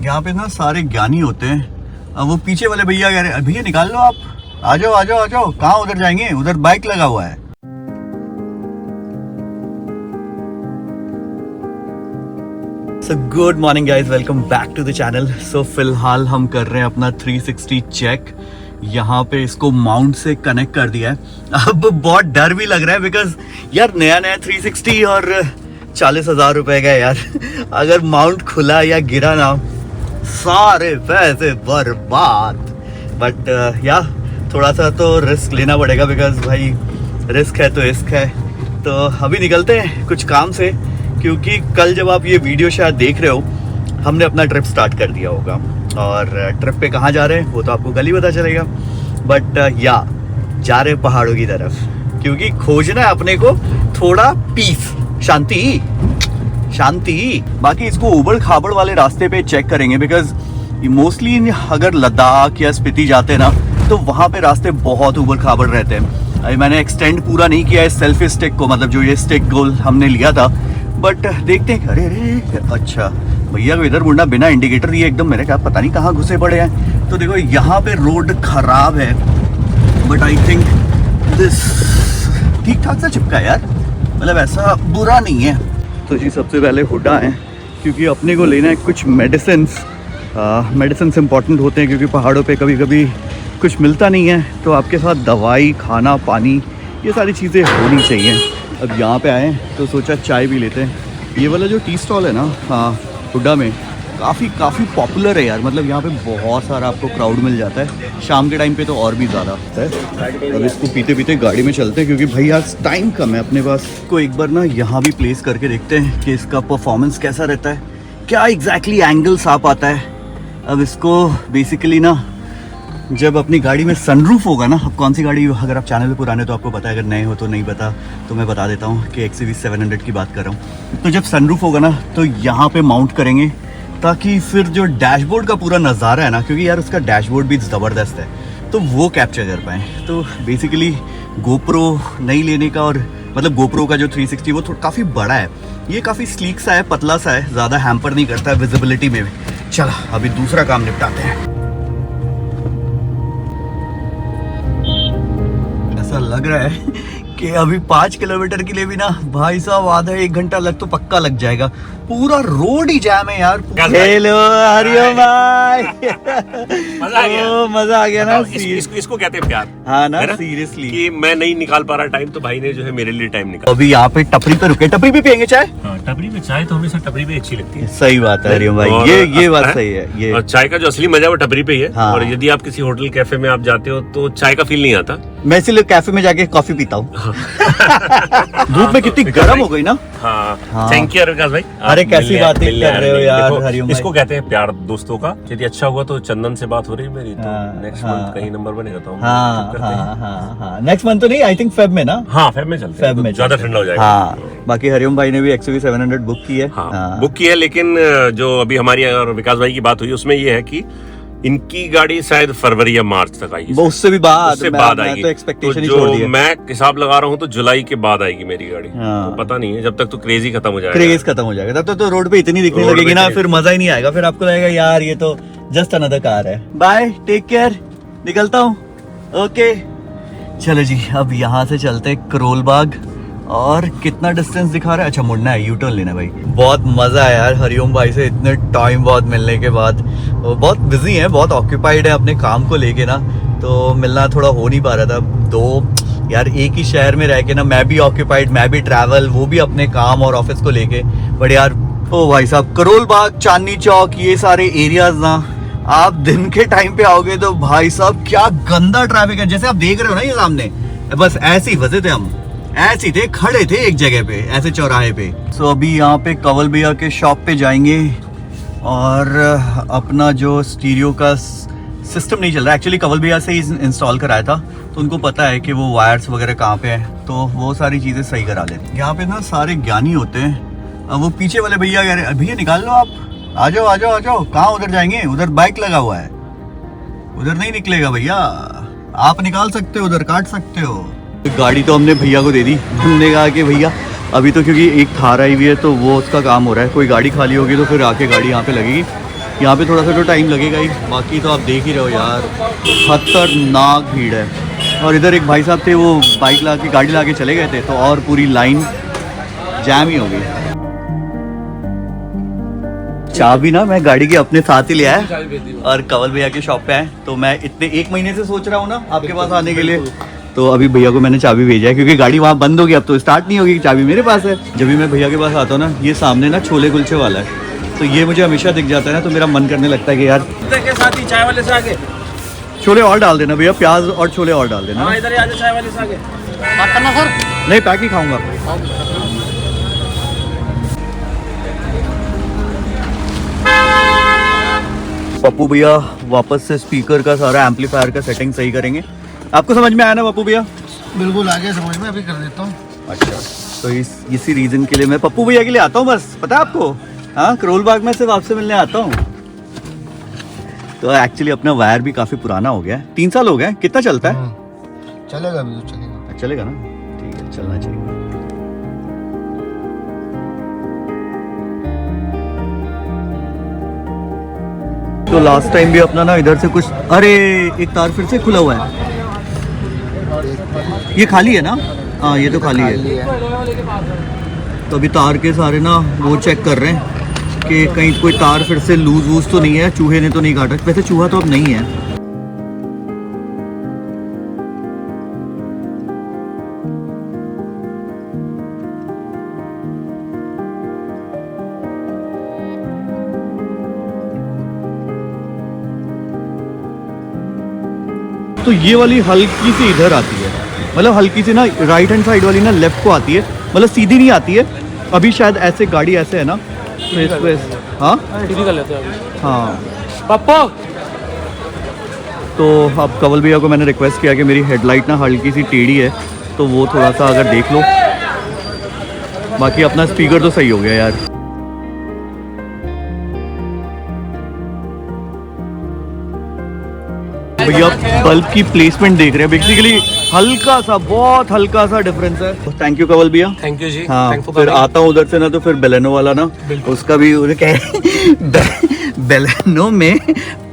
यहाँ पे ना सारे ज्ञानी होते हैं। अब वो पीछे वाले भैया कह रहे भैया निकाल लो आप, आ जाओ आ जाओ आ जाओ। कहाँ उधर जाएंगे, उधर बाइक लगा हुआ है। So good morning guys, welcome back to the channel. So फिलहाल हम कर रहे हैं अपना 360 चेक। यहाँ पे इसको माउंट से कनेक्ट कर दिया है। अब बहुत डर भी लग रहा है बिकॉज यार नया 360 और 40,000 रुपए का यार। अगर माउंट खुला या गिरा ना सारे पैसे बर्बाद। बट या थोड़ा सा तो रिस्क लेना पड़ेगा बिकॉज भाई रिस्क है तो इश्क है। तो अभी निकलते हैं कुछ काम से, क्योंकि कल जब आप ये वीडियो शायद देख रहे हो हमने अपना ट्रिप स्टार्ट कर दिया होगा, और ट्रिप पे कहाँ जा रहे हैं वो तो आपको कल ही पता चलेगा। बट या जा रहे पहाड़ों की तरफ, क्योंकि खोजना है अपने को थोड़ा पीस, शांति शांति। बाकी इसको उबड़ खाबड़ वाले रास्ते पे चेक करेंगे बिकॉज मोस्टली अगर लद्दाख या स्पीति जाते हैं ना तो वहाँ पे रास्ते बहुत उबड़ खाबड़ रहते हैं। अभी मैंने एक्सटेंड पूरा नहीं किया है सेल्फी स्टिक को, मतलब जो ये स्टिक गोल हमने लिया था। बट देखते हैं। अरे अरे अच्छा भैया को इधर मुड़ना बिना इंडिकेटर दिए एकदम, मेरे क्या पता नहीं कहाँ घुसे पड़े हैं। तो देखो यहाँ पे रोड खराब है बट आई थिंक दिस ठीक ठाक सा चिपका है यार, मतलब ऐसा बुरा नहीं है। तो जी सबसे पहले हुडा है, क्योंकि अपने को लेना है कुछ मेडिसिन्स। मेडिसिन्स इंपॉर्टेंट होते हैं क्योंकि पहाड़ों पे कभी कभी कुछ मिलता नहीं है, तो आपके साथ दवाई, खाना, पानी, ये सारी चीज़ें होनी चाहिए। अब यहाँ पे आए तो सोचा चाय भी लेते हैं। ये वाला जो टी स्टॉल है ना, हाँ हुडा में, काफ़ी पॉपुलर है यार। मतलब यहाँ पे बहुत सारा आपको क्राउड मिल जाता है, शाम के टाइम पे तो और भी ज़्यादा होता है। अब इसको पीते पीते गाड़ी में चलते हैं क्योंकि भाई आज टाइम कम है अपने पास। को एक बार ना यहाँ भी प्लेस करके देखते हैं कि इसका परफॉर्मेंस कैसा रहता है, क्या एग्जैक्टली एंगल्स आ पाता है। अब इसको बेसिकली ना जब अपनी गाड़ी में सनरूफ होगा ना, अब कौन सी गाड़ी, अगर आप चैनल पे पुराने तो आपको पता है, अगर नए हो तो नहीं पता तो मैं बता देता हूँ कि XUV 700 की बात कर रहा हूँ। तो जब सनरूफ होगा ना तो यहाँ पे माउंट करेंगे ताकि फिर जो डैशबोर्ड का पूरा नज़ारा है ना, क्योंकि यार उसका डैशबोर्ड भी ज़बरदस्त है, तो वो कैप्चर कर पाएँ। तो बेसिकली गोप्रो नहीं लेने का, और मतलब गोप्रो का जो 360 वो थोड़ा काफ़ी बड़ा है, ये काफ़ी स्लीक सा है, पतला सा है, ज़्यादा हैम्पर नहीं करता है विजिबिलिटी में भी। चलो अभी दूसरा काम निपटाते हैं। ऐसा लग रहा है कि अभी 5 किलोमीटर के लिए भी ना भाई साहब आधा 1 घंटा लग तो पक्का लग जाएगा। पूरा रोड ही जैम है यार। हेलो हरिओम भाई। मजा आ गया। मजा आ गया ना। इसको कहते हैं प्यार। हाँ ना, सीरियसली कि मैं नहीं निकाल पा रहा टाइम, तो भाई ने जो है मेरे लिए टाइम निकाला। अभी यहाँ पे टपरी पे रुके, टपरी पे पियेंगे चाय। टपरी में चाय तो हमेशा टपरी पे अच्छी लगती है। सही बात है हरिओम भाई, ये बात सही है। ये और चाय का जो असली मजा है वो टपरी पे ही है। हाँ। और यदि आप किसी होटल कैफे में आप जाते हो तो चाय का फील नहीं आता। मैं इसलिए कैफे में जाके कॉफी पीता हूँ। धूप में कितनी गर्म हो गई ना। हाँ थैंक यू विकास भाई। अरे कैसी बातें कर रहे हो यार हरिओम भाई। इसको कहते हैं प्यार दोस्तों का। यदि अच्छा हुआ तो चंदन से बात हो रही है मेरी, तो नेक्स्ट मंथ कहीं नंबर बनेगा तो हाँ नेक्स्ट मंथ तो नहीं, आई थिंक फेब में ना। हाँ फेब में चलते हैं, ज्यादा ठंडा हो जाएगा। हाँ बाकी हरिओम भाई ने भी XUV 700 बुक की है। हाँ बुक की है, लेकिन जो अभी हमारी और विकास भाई की बात हुई उसमें ये है कि इनकी गाड़ी शायद फरवरी या मार्च तक आएगी। वो उससे भी बाद आएगी। तो एक्सपेक्टेशन ही तो छोड़ दी है। मैं हिसाब लगा रहा हूँ तो जुलाई के बाद आएगी मेरी गाड़ी। हाँ। तो पता नहीं है, जब तक तो क्रेज ही खत्म हो जाएगा। क्रेज खत्म हो जाएगा तब तो रोड पे इतनी दिखने लगेगी ना, फिर मजा ही नहीं आएगा। फिर आपको लगेगा यार ये तो जस्ट अनदर कार है। बाय, टेक केयर, निकलता हूँ। ओके चलो जी, अब यहाँ से चलते हैं करोल बाग। और कितना डिस्टेंस दिखा रहा है, अच्छा मुड़ना है, यू टर्न लेना भाई। बहुत मजा है यार हरिओम भाई से इतने टाइम बाद मिलने के बाद। वो बहुत बिजी है, बहुत ऑक्यूपाइड है अपने काम को लेके ना, तो मिलना थोड़ा हो नहीं पा रहा था। दो यार एक ही शहर में रह के ना, मैं भी ऑक्यूपाइड, मैं भी ट्रैवल, वो भी अपने काम और ऑफिस को लेके। बट यार ओ भाई साहब, करोल बाग, चांदनी चौक, ये सारे एरियाज ना आप दिन के टाइम पे आओगे तो भाई साहब क्या गंदा ट्रैफिक है। जैसे आप देख रहे हो ना ये सामने, बस ऐसे ही फंसे थे हम, ऐसे थे, खड़े थे एक जगह पे ऐसे चौराहे पे। सो अभी यहाँ पे कंवल भैया के शॉप पे जाएंगे और अपना जो स्टीरियो का सिस्टम नहीं चल रहा, एक्चुअली कंवल भैया से ही इंस्टॉल कराया था, तो उनको पता है कि वो वायर्स वगैरह कहाँ पे हैं, तो वो सारी चीज़ें सही करा लेते। यहाँ पे ना सारे ज्ञानी होते हैं। अब वो पीछे वाले भैया कह रहे भैया निकाल लो आप, आ जाओ आ जाओ आ जाओ। कहाँ उधर जाएंगे, उधर बाइक लगा हुआ है, उधर नहीं निकलेगा भैया। आप निकाल सकते हो, उधर काट सकते हो। गाड़ी तो हमने भैया को दे दी। हमने कहा कि भैया अभी तो क्योंकि एक थार आई हुई है तो वो उसका काम हो रहा है, कोई गाड़ी खाली होगी तो फिर आके गाड़ी यहाँ पे लगेगी। यहाँ पे थोड़ा सा तो टाइम लगेगा ही, बाकी तो आप देख ही रहे हो यार, खतरनाक भीड़ है। और इधर एक भाई साहब थे, वो बाइक ला के गाड़ी ला के चले गए थे, तो और पूरी लाइन जैम ही हो गई। चाबी ना मैं गाड़ी के अपने साथ ही ले आया और कंवल भैया की शॉप पे आए, तो मैं इतने 1 महीने से सोच रहा हूँ ना आपके पास आने के लिए, तो अभी भैया को मैंने चाबी भेजा है क्योंकि गाड़ी वहाँ बंद होगी, अब तो स्टार्ट नहीं होगी, चाबी मेरे पास है। जब भी मैं भैया के पास आता हूँ ना, ये सामने ना छोले कुलचे वाला है, तो ये मुझे हमेशा दिख जाता है ना, तो मेरा मन करने लगता है कि यार के साथ ही चाय वाले से आगे छोले और डाल देना भैया, प्याज और छोले और डाल देना। हाँ इधर ही आजा चाय वाले से आगे बात करना सर। नहीं पैक ही खाऊंगा। पप्पू भैया वापस से स्पीकर का सारा एम्पलीफायर का सेटिंग सही करेंगे। आपको समझ में आया ना पप्पू भैया? बिल्कुल आगे समझ में, अभी कर देता हूँ। अच्छा, तो इसी रीजन के लिए मैं पप्पू भैया के लिए आता हूँ बस, पता है आपको? हाँ, करोल बाग में सिर्फ आपसे मिलने आता हूँ। तो एक्चुअली अपना वायर भी काफी पुराना हो गया है, 3 साल हो गए। कितना चलता है? चलेगा अभी तो चलेगा। चलेगा ना, ठीक है, चलना चाहिए। तो लास्ट टाइम भी अपना ना इधर से कुछ, अरे एक तार फिर से खुला हुआ है। ये खाली है ना? हाँ ये तो खाली है। तो अभी तार के सारे ना वो चेक कर रहे हैं कि कहीं कोई तार फिर से लूज वूज तो नहीं है, चूहे ने तो नहीं काटा। वैसे चूहा तो अब नहीं है। तो ये वाली हल्की सी इधर आती है, मतलब हल्की सी ना राइट हैंड साइड वाली ना लेफ्ट को आती है, मतलब सीधी नहीं आती है। अभी शायद ऐसे गाड़ी ऐसे है ना, तो इस पे हाँ सीधी कर लेते हैं हाँ। पप्पू। तो अब कंवल भैया को मैंने रिक्वेस्ट किया कि मेरी हेडलाइट ना हल्की सी टेढ़ी है, तो वो थोड़ा सा अगर देख लो। बाकी अपना स्पीकर तो सही हो गया यार। भैया बल्ब की प्लेसमेंट देख रहे हैं, बेसिकली हल्का सा, बहुत हल्का सा डिफरेंस है। थैंक यू कंवल भैया। थैंक यू जी। हाँ, फिर आता हूँ उधर से ना, तो फिर बेलेनो वाला ना, उसका भी बेलेनो में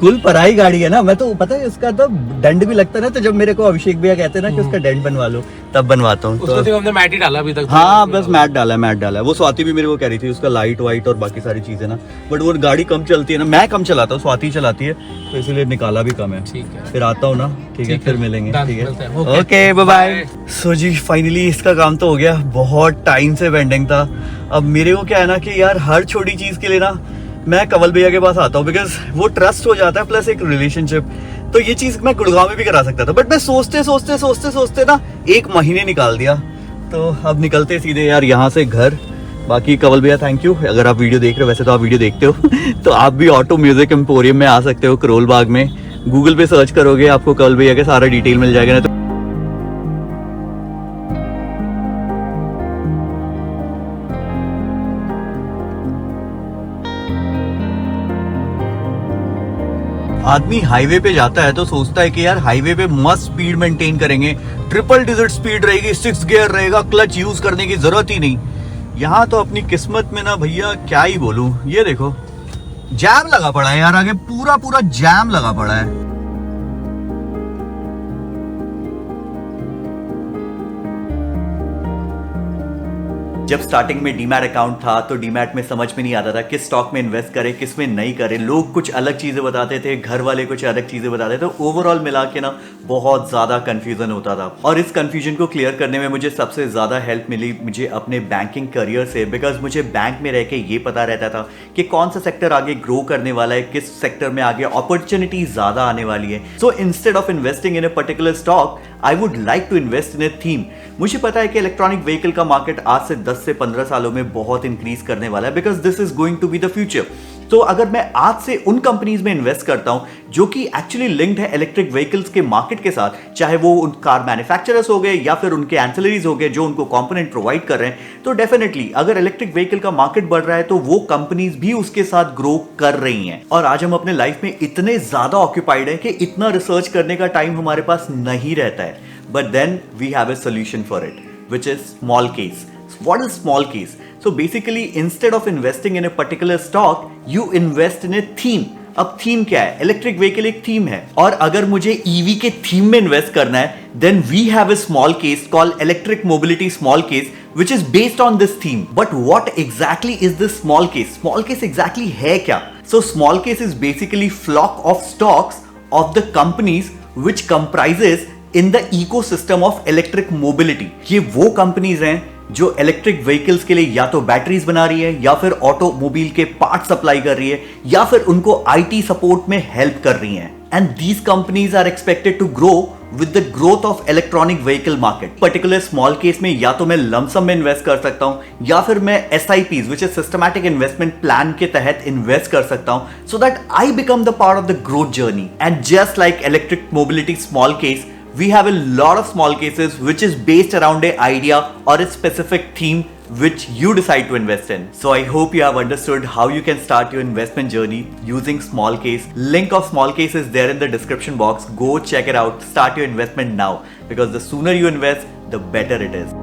कुल पराई गाड़ी है ना। मैं तो पता है उसका तो दंड भी लगता है ना, तो जब मेरे को अभिषेक भैया कहते हैं ना कि उसका दंड बनवा लो, तब बनवाता हूँ। उसको तो हमने मैट ही डाला अभी तक। हाँ बस मैट डाला है। वो स्वाति भी मेरे को कह रही थी उसका लाइट वाइट और बाकी सारी चीजें ना, बट वो गाड़ी कम चलती है ना, मैं कम चलाता हूँ, स्वाति चलाती है, तो इसीलिए निकाला भी कम है। ठीक है, फिर आता हूँ ना, ठीक है, फिर मिलेंगे। ठीक है, ओके ओके बाय। सो जी फाइनली इसका काम तो हो गया, बहुत टाइम से पेंडिंग था। अब मेरे को क्या है ना कि यार हर छोटी चीज के लिए ना मैं कंवल भैया के पास आता हूँ, बिकॉज वो ट्रस्ट हो जाता है, प्लस एक रिलेशनशिप। तो ये चीज मैं गुड़गांव में भी करा सकता था, बट मैं सोचते ना 1 महीने निकाल दिया। तो अब निकलते सीधे यार यहाँ से घर। बाकी कंवल भैया थैंक यू, अगर आप वीडियो देख रहे हो, वैसे तो आप वीडियो देखते हो तो आप भी ऑटो म्यूजिक एम्पोरियम में आ सकते हो करोल बाग में। गूगल पे सर्च करोगे आपको कंवल भैया के सारा डिटेल मिल जाएगा। ना तो आदमी हाईवे पे जाता है तो सोचता है कि यार हाईवे पे मस्त स्पीड मेंटेन करेंगे, ट्रिपल डिजिट स्पीड रहेगी, 6 गियर रहेगा, क्लच यूज करने की जरूरत ही नहीं। यहाँ तो अपनी किस्मत में ना भैया क्या ही बोलूं, ये देखो जैम लगा पड़ा है यार, आगे पूरा जैम लगा पड़ा है। जब स्टार्टिंग में डीमैट अकाउंट था तो डीमैट में समझ में नहीं आता था किस स्टॉक में इन्वेस्ट करें, किस में नहीं करें। लोग कुछ अलग चीजें बताते थे, घर वाले कुछ अलग चीजें बताते थे, तो ओवरऑल मिला के ना बहुत ज्यादा कंफ्यूजन होता था। और इस कंफ्यूजन को क्लियर करने में मुझे सबसे ज्यादा हेल्प मिली मुझे अपने बैंकिंग करियर से, बिकॉज मुझे बैंक में रह के ये पता रहता था कि कौन सा सेक्टर आगे ग्रो करने वाला है, किस सेक्टर में आगे अपॉर्चुनिटी ज्यादा आने वाली है। So instead of investing in a particular stock, I would like to invest in a theme. मुझे पता है कि इलेक्ट्रॉनिक व्हीकल का मार्केट आज से 10 से 15 सालों में बहुत इंक्रीज करने वाला है, because this is going to be the future. तो अगर मैं आज से उन कंपनीज में इन्वेस्ट करता हूं जो कि एक्चुअली लिंक्ड है इलेक्ट्रिक व्हीकल्स के मार्केट के साथ, चाहे वो उन कार मैन्युफैक्चरर्स हो गए या फिर उनके एंसिलरीज हो गए जो उनको कंपोनेंट प्रोवाइड कर रहे हैं, तो डेफिनेटली अगर इलेक्ट्रिक व्हीकल का मार्केट बढ़ रहा है तो वो कंपनीज भी उसके साथ ग्रो कर रही हैं। और आज हम अपने लाइफ में इतने ज्यादा ऑक्यूपाइड हैं कि इतना रिसर्च करने का टाइम हमारे पास नहीं रहता है। But then we have a solution for it, which is small case. What is small case? So basically, instead of investing in a particular stock, you invest in a theme. अब theme क्या है? Electric vehicle एक theme है, और अगर मुझे EV के theme में इन्वेस्ट करना है, then we have a small case called electric mobility small case, which is based on this theme. But what exactly is this small case? Small case exactly है क्या? So small case is basically flock of stocks of the companies which comprises in the ecosystem of electric mobility. ये वो companies हैं जो electric vehicles के लिए या तो बैटरीज बना रही है, या फिर ऑटोमोबाइल के पार्ट सप्लाई कर रही है, या फिर उनको आईटी सपोर्ट में हेल्प कर रही हैं. And these companies are expected to grow with the growth of electronic vehicle market. Particular small case में या तो मैं लमसम में इन्वेस्ट कर सकता हूं, या फिर मैं SIPs which is systematic investment plan के तहत इन्वेस्ट कर सकता हूं, so that I become the part of the growth journey. And just like electric mobility small case, we have a lot of small cases which is based around a idea or a specific theme which you decide to invest in. So I hope you have understood how you can start your investment journey using small case. Link of small case is there in the description box. Go check it out. Start your investment now, because the sooner you invest, the better it is.